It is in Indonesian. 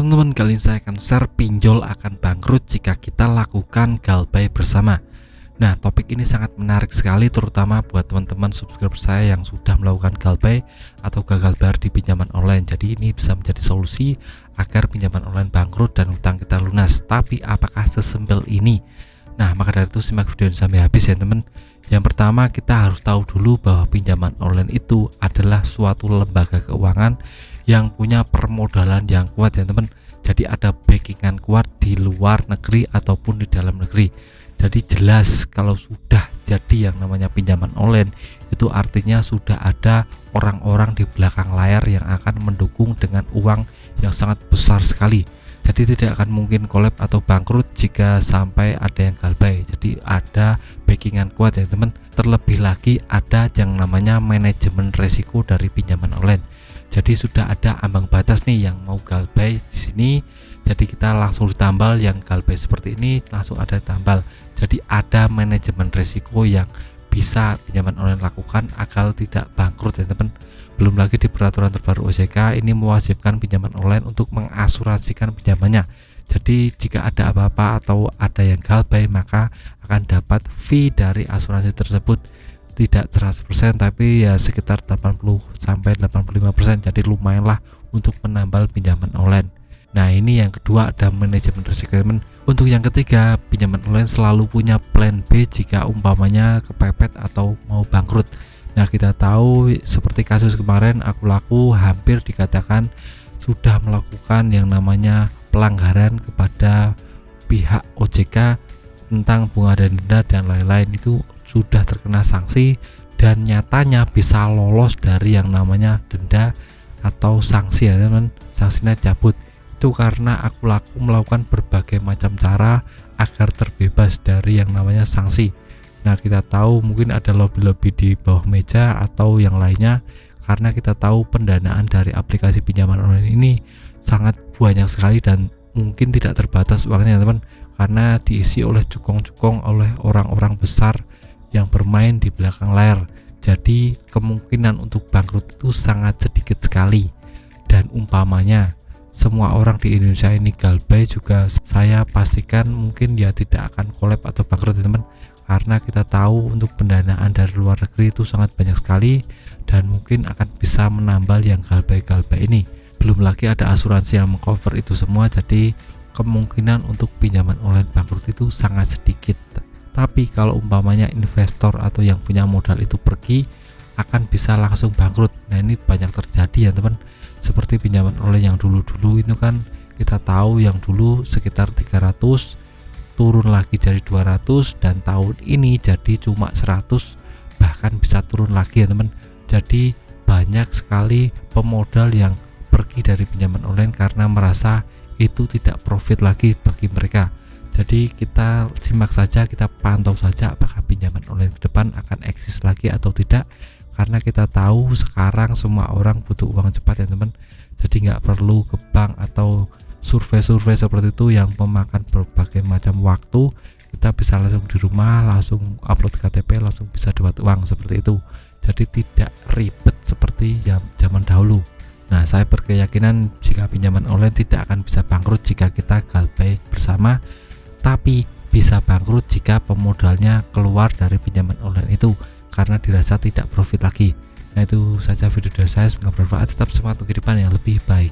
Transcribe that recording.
teman-teman, kali ini saya akan share pinjol akan bangkrut jika kita lakukan galbay bersama. Nah, topik ini sangat menarik sekali, terutama buat teman-teman subscriber saya yang sudah melakukan galbay atau gagal bayar di pinjaman online. Jadi ini bisa menjadi solusi agar pinjaman online bangkrut dan utang kita lunas. Tapi apakah sesimpel ini? Nah, maka dari itu simak video ini sampai habis ya teman. Yang pertama, kita harus tahu dulu bahwa pinjaman online itu adalah suatu lembaga keuangan yang punya permodalan yang kuat ya teman. Jadi ada backingan kuat di luar negeri ataupun di dalam negeri. Jadi jelas kalau sudah jadi yang namanya pinjaman online, itu artinya sudah ada orang-orang di belakang layar yang akan mendukung dengan uang yang sangat besar sekali. Jadi tidak akan mungkin collab atau bangkrut jika sampai ada yang galbay. Jadi ada backingan kuat ya teman. Terlebih lagi ada yang namanya manajemen resiko dari pinjaman online. Jadi sudah ada ambang batas nih yang mau galbay di sini. Jadi kita langsung ditambal, yang galbay seperti ini langsung ada tambal. Jadi ada manajemen resiko yang bisa pinjaman online lakukan agar tidak bangkrut ya teman. Belum lagi di peraturan terbaru OJK ini mewajibkan pinjaman online untuk mengasuransikan pinjamannya. Jadi jika ada apa-apa atau ada yang galbay, maka akan dapat fee dari asuransi tersebut. Tidak 100% tapi ya sekitar 80-85%. Jadi lumayanlah untuk menambal pinjaman online. Nah, ini yang kedua, ada manajemen risiko. Untuk yang ketiga, pinjaman online selalu punya plan B jika umpamanya kepepet atau mau bangkrut. Nah, kita tahu seperti kasus kemarin Aku Laku hampir dikatakan sudah melakukan yang namanya pelanggaran kepada pihak OJK tentang bunga dan denda dan lain-lain, itu sudah terkena sanksi dan nyatanya bisa lolos dari yang namanya denda atau sanksi ya teman. Sanksinya cabut. Itu karena Aku Laku melakukan berbagai macam cara agar terbebas dari yang namanya sanksi. Nah, kita tahu mungkin ada lobby-lobby di bawah meja atau yang lainnya, karena kita tahu pendanaan dari aplikasi pinjaman online ini sangat banyak sekali dan mungkin tidak terbatas uangnya teman, karena diisi oleh cukong-cukong oleh orang-orang besar yang bermain di belakang layar. Jadi kemungkinan untuk bangkrut itu sangat sedikit sekali. Dan umpamanya semua orang di Indonesia ini galbay juga, saya pastikan mungkin dia tidak akan collab atau bangkrut teman, karena kita tahu untuk pendanaan dari luar negeri itu sangat banyak sekali dan mungkin akan bisa menambal yang galbay-galbay ini. Belum lagi ada asuransi yang mengcover itu semua. Jadi kemungkinan untuk pinjaman online bangkrut itu sangat sedikit. Tapi kalau umpamanya investor atau yang punya modal itu pergi, akan bisa langsung bangkrut. Nah, ini banyak terjadi ya teman. Seperti pinjaman online yang dulu-dulu itu kan kita tahu yang dulu sekitar 300, turun lagi jadi 200, dan tahun ini jadi cuma 100, bahkan bisa turun lagi ya teman. Jadi banyak sekali pemodal yang pergi dari pinjaman online karena merasa itu tidak profit lagi bagi mereka. Jadi kita simak saja, kita pantau saja apakah pinjaman online ke depan akan eksis lagi atau tidak, karena kita tahu sekarang semua orang butuh uang cepat ya teman. Jadi nggak perlu ke bank atau survei-survei seperti itu yang memakan berbagai macam waktu. Kita bisa langsung di rumah, langsung upload KTP, langsung bisa dapat uang seperti itu. Jadi tidak ribet seperti zaman dahulu. Nah, saya berkeyakinan jika pinjaman online tidak akan bisa bangkrut jika kita galbay bersama, tapi bisa bangkrut jika pemodalnya keluar dari pinjaman online itu karena dirasa tidak profit lagi. Nah, itu saja video dari saya, semoga bermanfaat. Tetap semangat untuk kehidupan yang lebih baik.